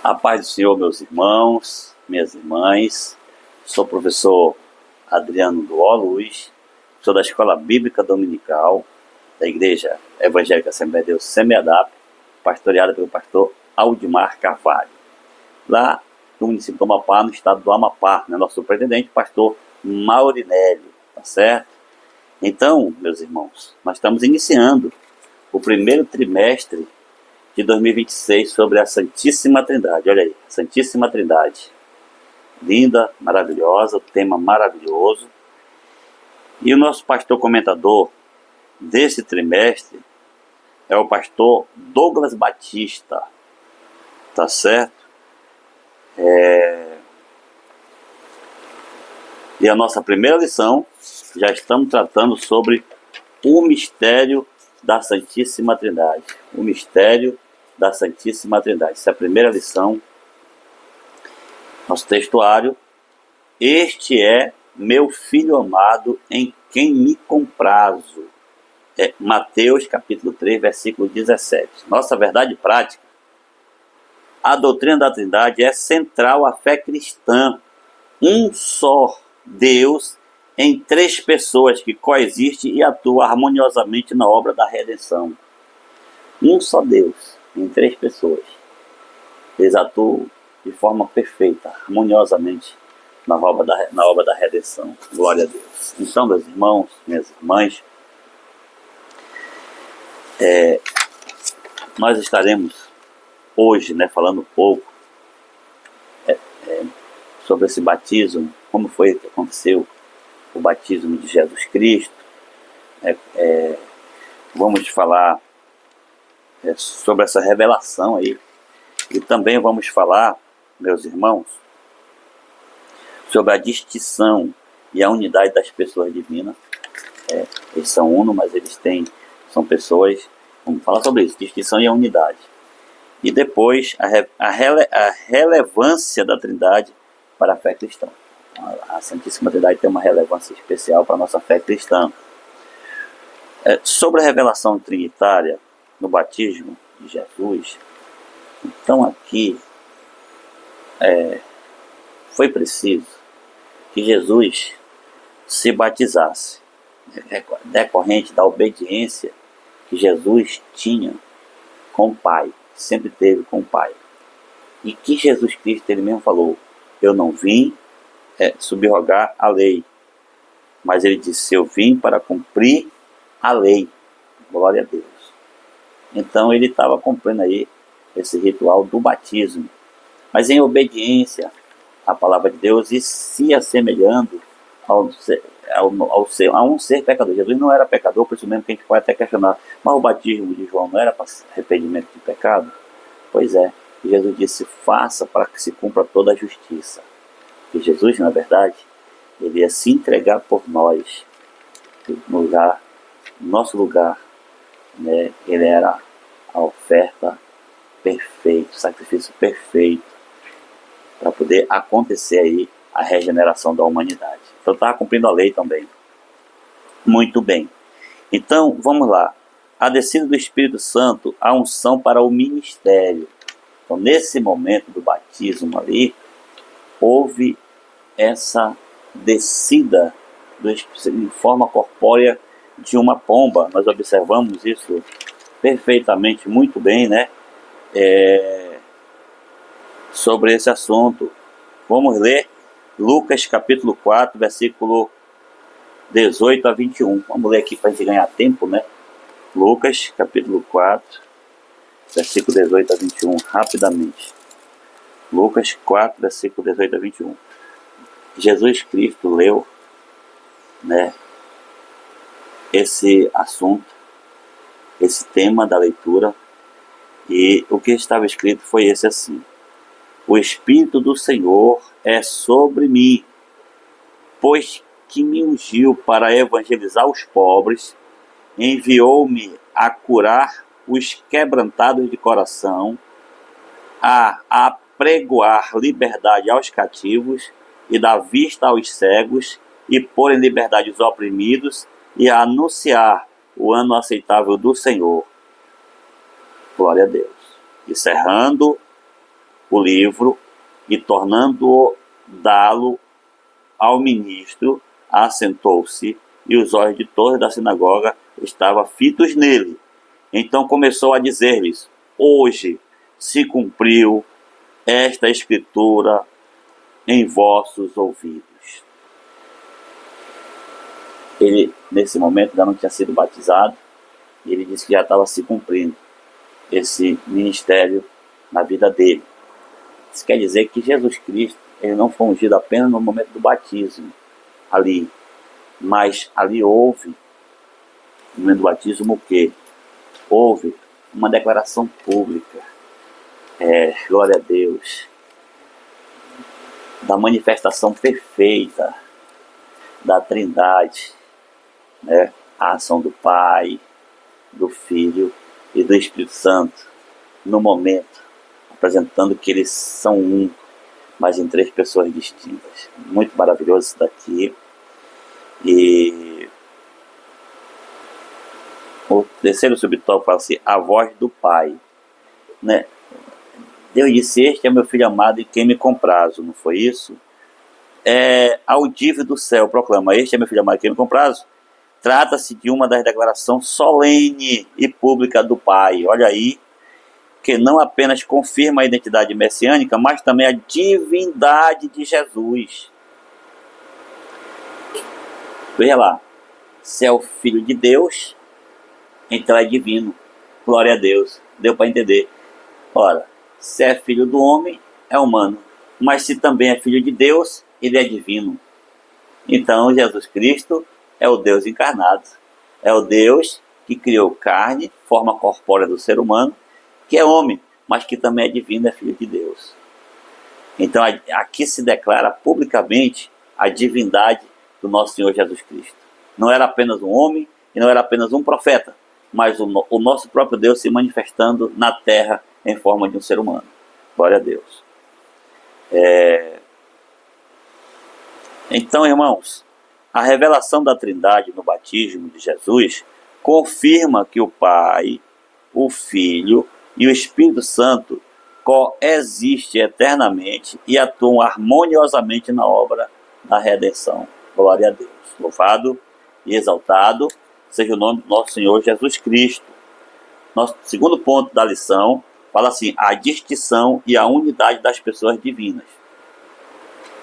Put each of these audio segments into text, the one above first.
A paz do Senhor, meus irmãos, minhas irmãs. Sou o professor Adriano do Luz, sou da Escola Bíblica Dominical da Igreja Evangélica Assembleia de Deus Semi-Adap, pastoreada pelo pastor Aldimar Carvalho, lá no município do Amapá, no estado do Amapá, né? Nosso superintendente, pastor Maurinélio, tá certo? Então, meus irmãos, nós estamos iniciando o primeiro trimestre de 2026 sobre a Santíssima Trindade. Olha aí, Santíssima Trindade. Linda, maravilhosa, tema maravilhoso. E o nosso pastor comentador desse trimestre é o pastor Douglas Batista, tá certo? E a nossa primeira lição, já estamos tratando sobre o mistério da Santíssima Trindade. O mistério da Santíssima Trindade. Essa é a primeira lição. Nosso textuário. Este é meu Filho amado, em quem me comprazo. Mateus capítulo 3, versículo 17. Nossa verdade prática. A doutrina da Trindade é central à fé cristã. Um só Deus em três pessoas que coexiste e atua harmoniosamente na obra da redenção. Um só Deus em três pessoas. Eles atuam de forma perfeita, harmoniosamente na obra da redenção. Glória a Deus. Então, meus irmãos, minhas irmãs, nós estaremos hoje, falando um pouco sobre esse batismo, como foi que aconteceu o batismo de Jesus Cristo. Vamos falar sobre essa revelação aí. E também vamos falar, meus irmãos, sobre a distinção e a unidade das pessoas divinas. Eles são uno, mas são pessoas. Vamos falar sobre isso, distinção e a unidade. E depois a relevância da Trindade para a fé cristã. A Santíssima Trindade tem uma relevância especial para a nossa fé cristã. Sobre a revelação trinitária no batismo de Jesus, então aqui foi preciso que Jesus se batizasse, decorrente da obediência que Jesus tinha com o Pai, sempre teve com o Pai. E que Jesus Cristo, ele mesmo falou, eu não vim subrogar a lei, mas ele disse, eu vim para cumprir a lei. Glória a Deus. Então ele estava cumprindo aí esse ritual do batismo, mas em obediência à palavra de Deus e se assemelhando a um ser pecador. Jesus não era pecador, por isso mesmo que a gente pode até questionar, mas o batismo de João não era para arrependimento de pecado? Pois é, Jesus disse, faça para que se cumpra toda a justiça. E Jesus, na verdade, ele ia se entregar por nós, no nosso lugar, ele era a oferta perfeita, o sacrifício perfeito, para poder acontecer aí a regeneração da humanidade. Então estava cumprindo a lei também. Muito bem. Então, vamos lá. A descida do Espírito Santo, a unção para o ministério. Então, nesse momento do batismo ali, houve essa descida em forma corpórea de uma pomba. Nós observamos isso perfeitamente, muito bem, sobre esse assunto. Vamos ler Lucas capítulo 4, versículo 18 a 21. Vamos ler aqui para a gente ganhar tempo, Lucas capítulo 4, versículo 18 a 21, rapidamente. Lucas 4, versículo 18 a 21. Jesus Cristo leu, esse assunto, esse tema da leitura, e o que estava escrito foi esse assim: o Espírito do Senhor é sobre mim, pois que me ungiu para evangelizar os pobres, enviou-me a curar os quebrantados de coração, a apregoar liberdade aos cativos e dar vista aos cegos, e pôr em liberdade os oprimidos, e a anunciar o ano aceitável do Senhor. Glória a Deus. Encerrando o livro e, tornando-o dá-lo ao ministro, assentou-se e os olhos de todos da sinagoga estavam fitos nele. Então começou a dizer-lhes: hoje se cumpriu esta escritura em vossos ouvidos. Ele, nesse momento, ainda não tinha sido batizado, e ele disse que já estava se cumprindo esse ministério na vida dele. Isso quer dizer que Jesus Cristo, ele não foi ungido apenas no momento do batismo, ali, mas ali houve, no momento do batismo, o quê? Houve uma declaração pública, glória a Deus, da manifestação perfeita da Trindade, né? A ação do Pai, do Filho e do Espírito Santo, no momento, apresentando que eles são um, mas em três pessoas distintas. Muito maravilhoso isso daqui. E o terceiro subtópico fala assim: a voz do Pai, né? Deus disse: este é meu filho amado em quem me comprazo, não foi isso? Audível do céu proclama: este é meu filho amado em quem me comprazo. Trata-se de uma das declarações solene e pública do Pai. Olha aí, que não apenas confirma a identidade messiânica, mas também a divindade de Jesus. Veja lá, se é o Filho de Deus, então é divino. Glória a Deus. Deu para entender. Ora, se é filho do homem, é humano. Mas se também é filho de Deus, ele é divino. Então, Jesus Cristo é o Deus encarnado. É o Deus que criou carne, forma corpórea do ser humano, que é homem, mas que também é divino, é filho de Deus. Então, aqui se declara publicamente a divindade do nosso Senhor Jesus Cristo. Não era apenas um homem e não era apenas um profeta, mas o nosso próprio Deus se manifestando na terra em forma de um ser humano. Glória a Deus. Então, irmãos, a revelação da Trindade no batismo de Jesus confirma que o Pai, o Filho e o Espírito Santo coexistem eternamente e atuam harmoniosamente na obra da redenção. Glória a Deus. Louvado e exaltado seja o nome do nosso Senhor Jesus Cristo. Nosso segundo ponto da lição fala assim: a distinção e a unidade das pessoas divinas.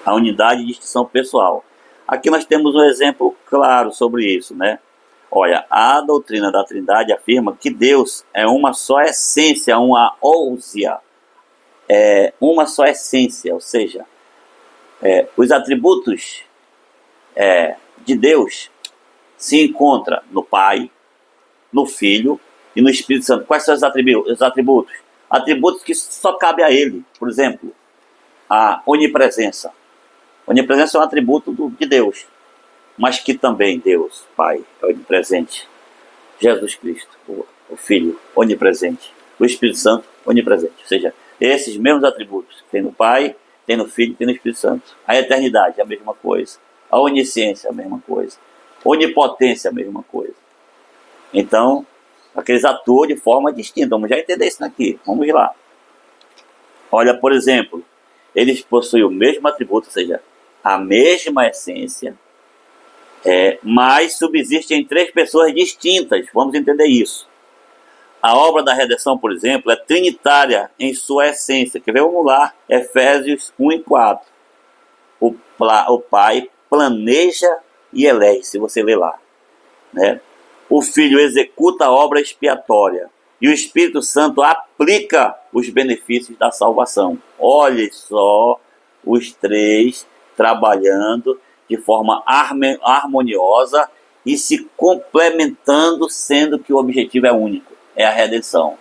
A unidade e distinção pessoal. Aqui nós temos um exemplo claro sobre isso, né? Olha, a doutrina da Trindade afirma que Deus é uma só essência, uma ousia, uma só essência, ou seja, os atributos de Deus se encontram no Pai, no Filho e no Espírito Santo. Quais são os atributos? Atributos que só cabem a Ele. Por exemplo, a onipresença. Onipresença é um atributo de Deus, mas que também Deus, Pai, é onipresente. Jesus Cristo, o Filho, onipresente. O Espírito Santo, onipresente. Ou seja, esses mesmos atributos tem no Pai, tem no Filho, tem no Espírito Santo. A eternidade é a mesma coisa. A onisciência é a mesma coisa. Onipotência é a mesma coisa. Então, aqueles atuam de forma distinta. Vamos já entender isso aqui. Vamos lá. Olha, por exemplo, eles possuem o mesmo atributo, ou seja, a mesma essência, mas subsistem em três pessoas distintas. Vamos entender isso. A obra da redenção, por exemplo, é trinitária em sua essência. Quer ver? Vamos lá. Efésios 1 e 4. O Pai planeja e elege, se você ler lá, né? O Filho executa a obra expiatória e o Espírito Santo aplica os benefícios da salvação. Olhe só os três trabalhando de forma harmoniosa e se complementando, sendo que o objetivo é único, é a redenção.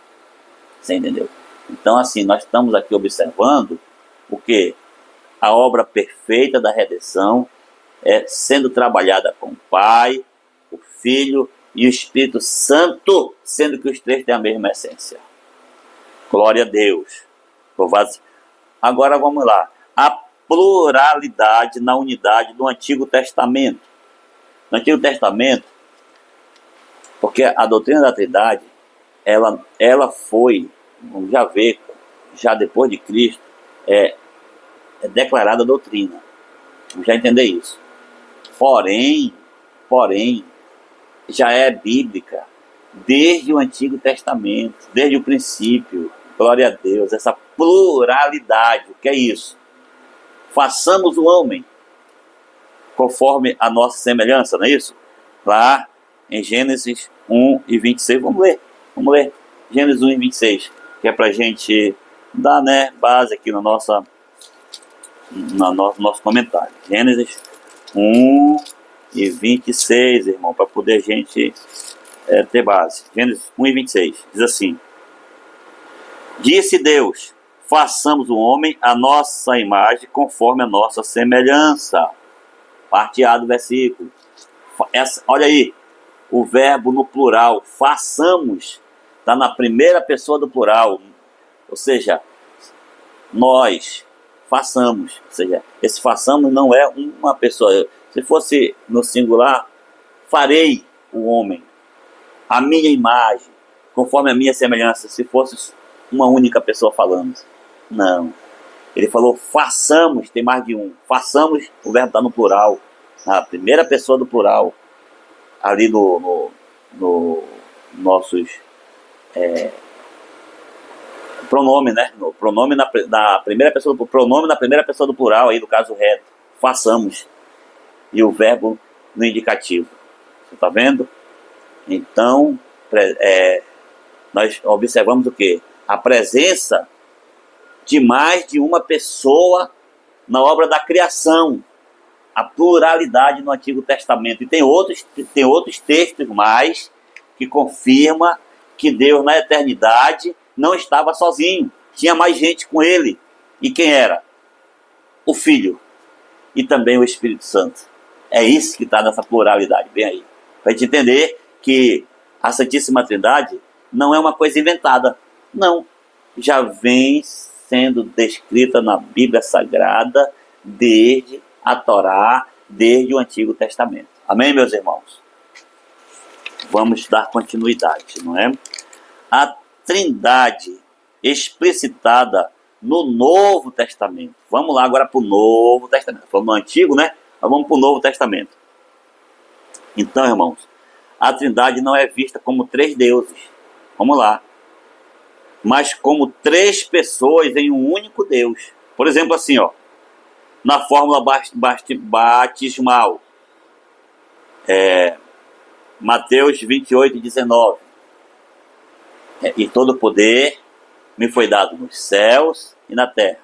Você entendeu? Então, assim, nós estamos aqui observando o que? A obra perfeita da redenção sendo trabalhada com o Pai, o Filho e o Espírito Santo, sendo que os três têm a mesma essência. Glória a Deus. Agora vamos lá. A pluralidade na unidade do Antigo Testamento. No Antigo Testamento, porque a doutrina da Trindade, ela foi, vamos já ver, já depois de Cristo, é declarada doutrina. Vamos já entender isso. Porém, já é bíblica desde o Antigo Testamento, desde o princípio. Glória a Deus, essa pluralidade. O que é isso? Façamos o homem conforme a nossa semelhança, não é isso? Lá em Gênesis 1 e 26, vamos ler. Gênesis 1 e 26, que é para a gente dar, né, base aqui no nosso comentário. Gênesis 1 e 26, irmão, para poder a gente ter base. Gênesis 1 e 26, diz assim: Disse Deus, façamos o homem à nossa imagem, conforme a nossa semelhança. Parte A do versículo. Olha aí, o verbo no plural, façamos, está na primeira pessoa do plural. Ou seja, nós façamos. Ou seja, esse façamos não é uma pessoa. Se fosse no singular, farei o homem, a minha imagem, conforme a minha semelhança. Se fosse uma única pessoa falando. Não. Ele falou façamos, tem mais de um. Façamos, o verbo está no plural, na primeira pessoa do plural, ali no nossos pronome, né? No pronome na primeira pessoa do pronome na primeira pessoa do plural, aí do caso reto. Façamos. E o verbo no indicativo. Você está vendo? Então, nós observamos o quê? A presença de mais de uma pessoa na obra da criação, a pluralidade no Antigo Testamento. E tem outros textos mais que confirma que Deus na eternidade não estava sozinho, tinha mais gente com ele. E quem era? O Filho e também o Espírito Santo. É isso que está nessa pluralidade, bem aí. Para a gente entender que a Santíssima Trindade não é uma coisa inventada, não. Já vem sendo descrita na Bíblia Sagrada desde a Torá, desde o Antigo Testamento. Amém, meus irmãos? Vamos dar continuidade, não é? A Trindade explicitada no Novo Testamento. Vamos lá agora para o Novo Testamento. Falamos no Antigo, né? Mas vamos para o Novo Testamento. Então, irmãos, a Trindade não é vista como três deuses. Vamos lá. Mas como três pessoas em um único Deus. Por exemplo, assim, ó, na fórmula batismal, Mateus 28, 19. E todo poder me foi dado nos céus e na terra.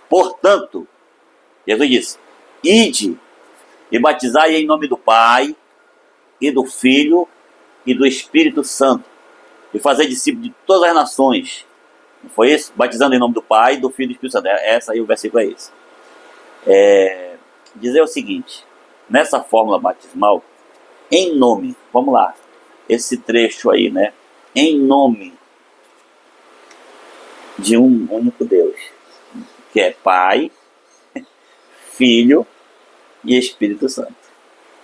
Portanto, Jesus disse, ide e batizai em nome do Pai e do Filho e do Espírito Santo, e fazer discípulos de todas as nações. Não foi isso? Batizando em nome do Pai, do Filho e do Espírito Santo. Essa aí, o versículo é esse. Dizer o seguinte, nessa fórmula batismal, em nome, vamos lá, esse trecho aí, né? Em nome de um único Deus, que é Pai, Filho e Espírito Santo.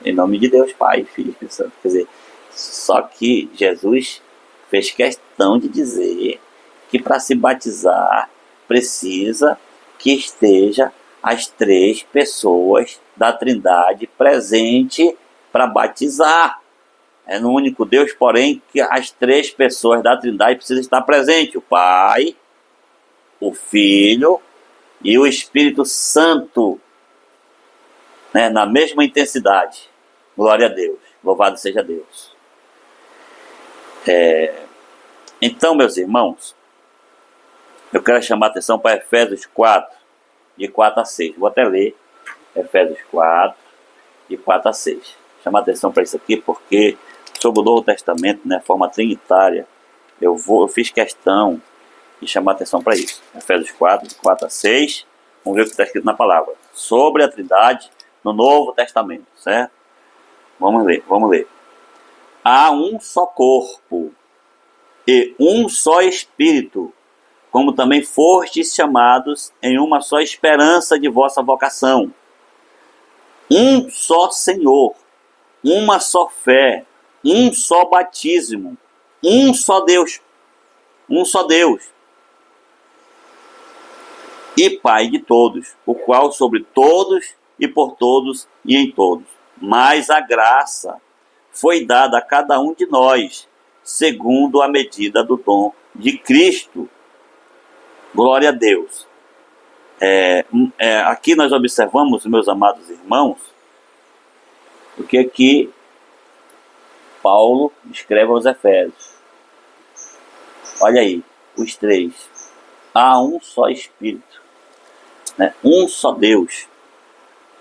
Em nome de Deus, Pai, Filho e Espírito Santo. Quer dizer, só que Jesus fez questão de dizer que para se batizar precisa que esteja as três pessoas da Trindade presente para batizar. É no único Deus, porém, que as três pessoas da Trindade precisam estar presentes. O Pai, o Filho e o Espírito Santo, né, na mesma intensidade. Glória a Deus. Louvado seja Deus. Então, meus irmãos, eu quero chamar a atenção para Efésios 4, de 4 a 6. Vou até ler Efésios 4, de 4 a 6. Chamar a atenção para isso aqui porque sobre o Novo Testamento, né, forma trinitária, eu fiz questão de chamar a atenção para isso. Efésios 4, de 4 a 6. Vamos ver o que está escrito na palavra. Sobre a Trindade no Novo Testamento, certo? Vamos ler. Há um só corpo e um só Espírito, como também fostes chamados em uma só esperança de vossa vocação. Um só Senhor, uma só fé, um só batismo, um só Deus. e Pai de todos, o qual sobre todos e por todos e em todos. Mas a graça foi dada a cada um de nós, segundo a medida do dom de Cristo. Glória a Deus. Aqui nós observamos, meus amados irmãos, o que aqui Paulo escreve aos Efésios. Olha aí, os três. Há um só Espírito, né? Um só Deus,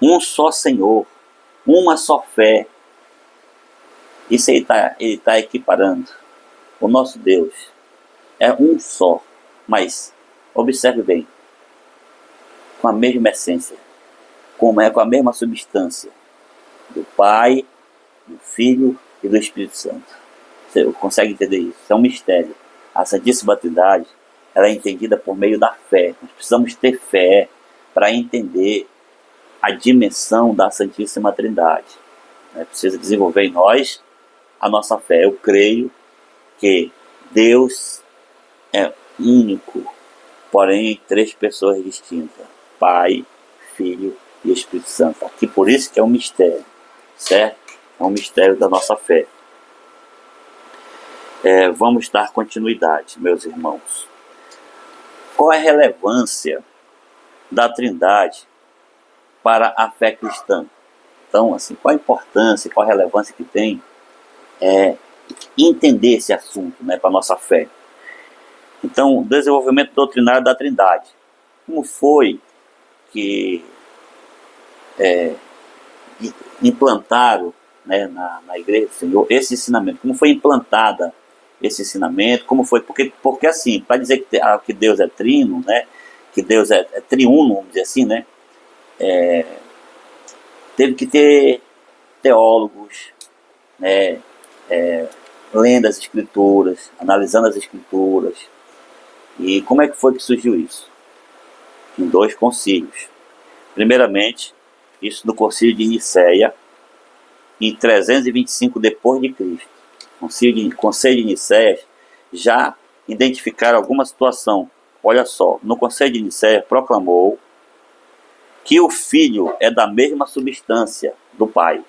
um só Senhor, uma só fé. Isso ele tá equiparando. O nosso Deus é um só, mas observe bem, com a mesma essência, com a mesma substância do Pai, do Filho e do Espírito Santo. Você consegue entender isso? Isso é um mistério. A Santíssima Trindade, ela é entendida por meio da fé. Nós precisamos ter fé para entender a dimensão da Santíssima Trindade. Precisa desenvolver em nós a nossa fé. Eu creio que Deus é único, porém em três pessoas distintas: Pai, Filho e Espírito Santo. Aqui por isso que é um mistério, certo? É um mistério da nossa fé. Vamos dar continuidade, meus irmãos. Qual é a relevância da Trindade para a fé cristã? Então, assim, qual a importância, qual a relevância que tem entender esse assunto, né, para a nossa fé? Então, desenvolvimento doutrinário da Trindade. Como foi que implantaram, né, na Igreja do Senhor esse ensinamento? Como foi implantada esse ensinamento? Como foi? Porque assim, para dizer que Deus é trino, né, que Deus é triuno, vamos dizer assim, né, teve que ter teólogos, né, lendo as Escrituras, analisando as Escrituras. E como é que foi que surgiu isso? Em 2 concílios. Primeiramente, isso no concílio de Nicéia, em 325 depois de Cristo. Concílio de Nicéia já identificaram alguma situação. Olha só, no concílio de Nicéia proclamou que o Filho é da mesma substância do Pai.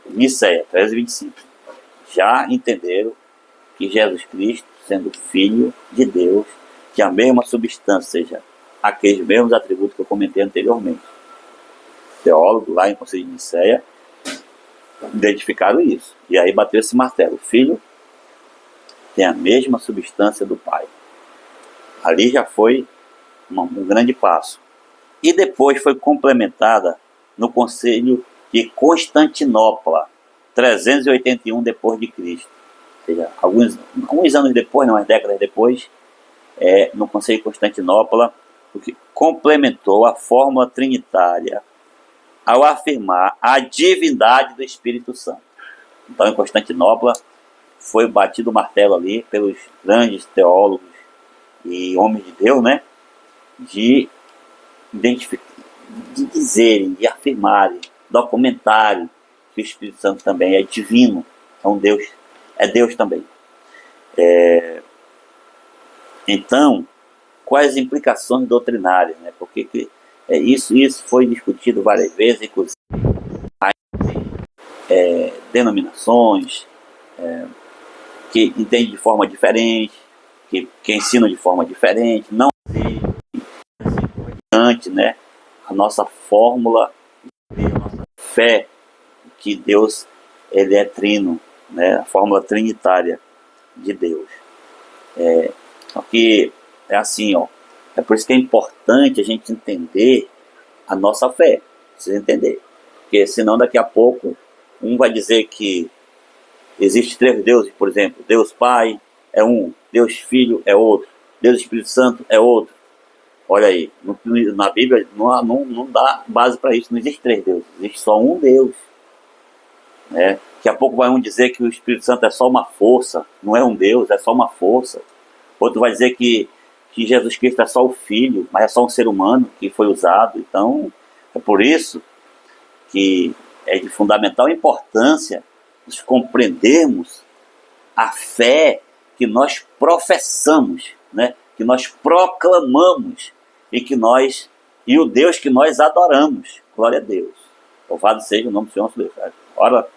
Nicéia, 325. Já entenderam que Jesus Cristo, sendo Filho de Deus, tinha a mesma substância, ou seja, aqueles mesmos atributos que eu comentei anteriormente. Teólogo lá em Concílio de Nicéia identificaram isso. E aí bateu esse martelo: o Filho tem a mesma substância do Pai. Ali já foi um grande passo. E depois foi complementada no Concílio de Constantinopla, 381 depois de Cristo. Ou seja, alguns anos depois, não, umas décadas depois, no Concílio de Constantinopla, o que complementou a fórmula trinitária ao afirmar a divindade do Espírito Santo. Então, em Constantinopla, foi batido o martelo ali pelos grandes teólogos e homens de Deus, né, de dizerem, de afirmarem, documentarem que o Espírito Santo também é divino, é Deus também. Então, quais as implicações doutrinárias, né? Porque isso foi discutido várias vezes, inclusive denominações que entendem de forma diferente, que ensinam de forma diferente, não antes, né, a nossa fórmula, a nossa fé que Deus ele é trino, né, a fórmula trinitária de Deus. Só que é assim, ó, é por isso que é importante a gente entender a nossa fé, precisa entender, porque senão daqui a pouco um vai dizer que existe 3 deuses, por exemplo, Deus Pai é um, Deus Filho é outro, Deus Espírito Santo é outro. Olha aí, na Bíblia não dá base para isso, não existe 3 deuses, existe só um Deus. Né? Daqui a pouco vai um dizer que o Espírito Santo é só uma força, não é um Deus, é só uma força. Outro vai dizer que Jesus Cristo é só o Filho, mas é só um ser humano que foi usado. Então, é por isso que é de fundamental importância nós compreendermos a fé que nós professamos, né? Que nós proclamamos e o Deus que nós adoramos. Glória a Deus. Louvado seja o nome do Senhor nosso Deus. Na hora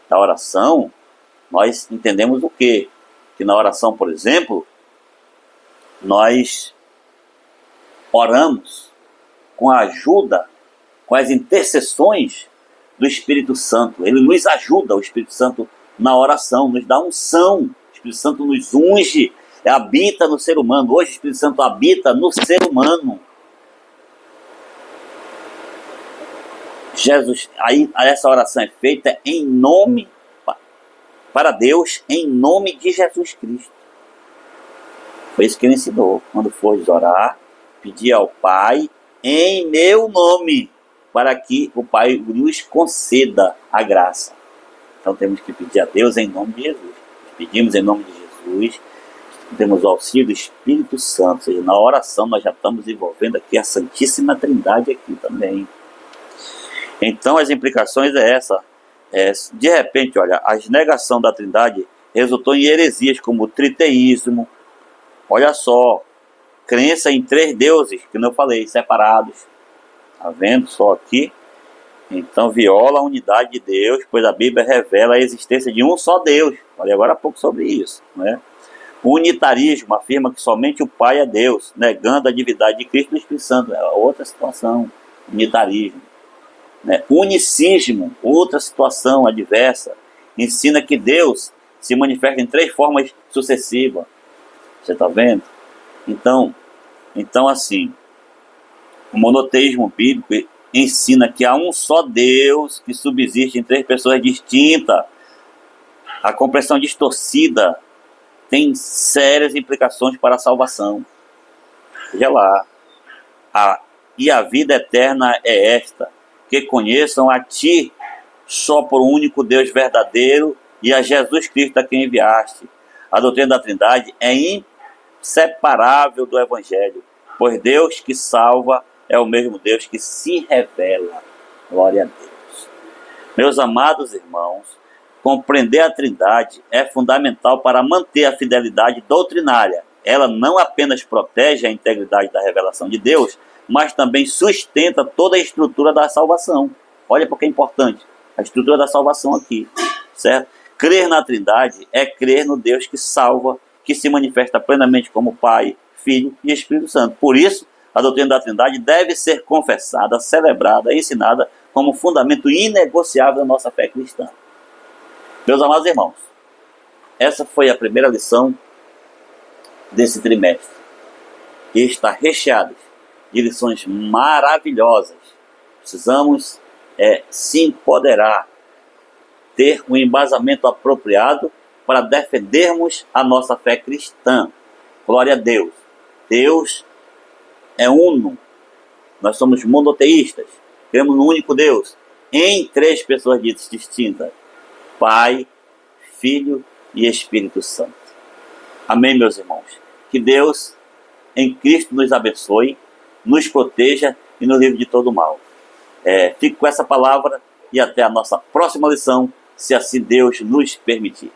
da oração, nós entendemos o quê? Que na oração, por exemplo, nós oramos com a ajuda, com as intercessões do Espírito Santo. Ele nos ajuda, o Espírito Santo, na oração, nos dá unção. O Espírito Santo nos unge, habita no ser humano. Hoje o Espírito Santo habita no ser humano. Jesus, aí essa oração é feita em nome, para Deus, em nome de Jesus Cristo. Foi isso que ele ensinou. Quando fores orar, pedir ao Pai em meu nome, para que o Pai nos conceda a graça. Então temos que pedir a Deus em nome de Jesus. Pedimos em nome de Jesus, temos o auxílio do Espírito Santo. Ou seja, na oração nós já estamos envolvendo aqui a Santíssima Trindade aqui também. Então as implicações é essa. De repente, olha, a negação da Trindade resultou em heresias como o triteísmo. Olha só, crença em 3 deuses, que eu falei, separados. Está vendo só aqui? Então viola a unidade de Deus, pois a Bíblia revela a existência de um só Deus. Falei agora há pouco sobre isso, né? O unitarismo afirma que somente o Pai é Deus, negando a divindade de Cristo e do Espírito Santo. É outra situação, unitarismo. Unicismo, outra situação adversa, ensina que Deus se manifesta em 3 formas sucessivas. Você está vendo? Então assim, o monoteísmo bíblico ensina que há um só Deus que subsiste em 3 pessoas distintas. A compreensão distorcida tem sérias implicações para a salvação. Veja lá. E a vida eterna é esta: que conheçam a Ti, só por um único Deus verdadeiro, e a Jesus Cristo a quem enviaste. A doutrina da Trindade é inseparável do Evangelho, pois Deus que salva é o mesmo Deus que se revela. Glória a Deus. Meus amados irmãos, compreender a Trindade é fundamental para manter a fidelidade doutrinária. Ela não apenas protege a integridade da revelação de Deus, mas também sustenta toda a estrutura da salvação. Olha porque é importante a estrutura da salvação aqui, certo? Crer na Trindade é crer no Deus que salva, que se manifesta plenamente como Pai, Filho e Espírito Santo. Por isso, a doutrina da Trindade deve ser confessada, celebrada e ensinada como fundamento inegociável da nossa fé cristã. Meus amados irmãos, essa foi a primeira lição desse trimestre, e está recheada de lições maravilhosas. Precisamos se empoderar, ter um embasamento apropriado para defendermos a nossa fé cristã. Glória a Deus. Deus é uno. Nós somos monoteístas. Cremos no único Deus, em 3 pessoas distintas: Pai, Filho e Espírito Santo. Amém, meus irmãos? Que Deus, em Cristo, nos abençoe, nos proteja e nos livre de todo mal. Fico com essa palavra e até a nossa próxima lição, se assim Deus nos permitir.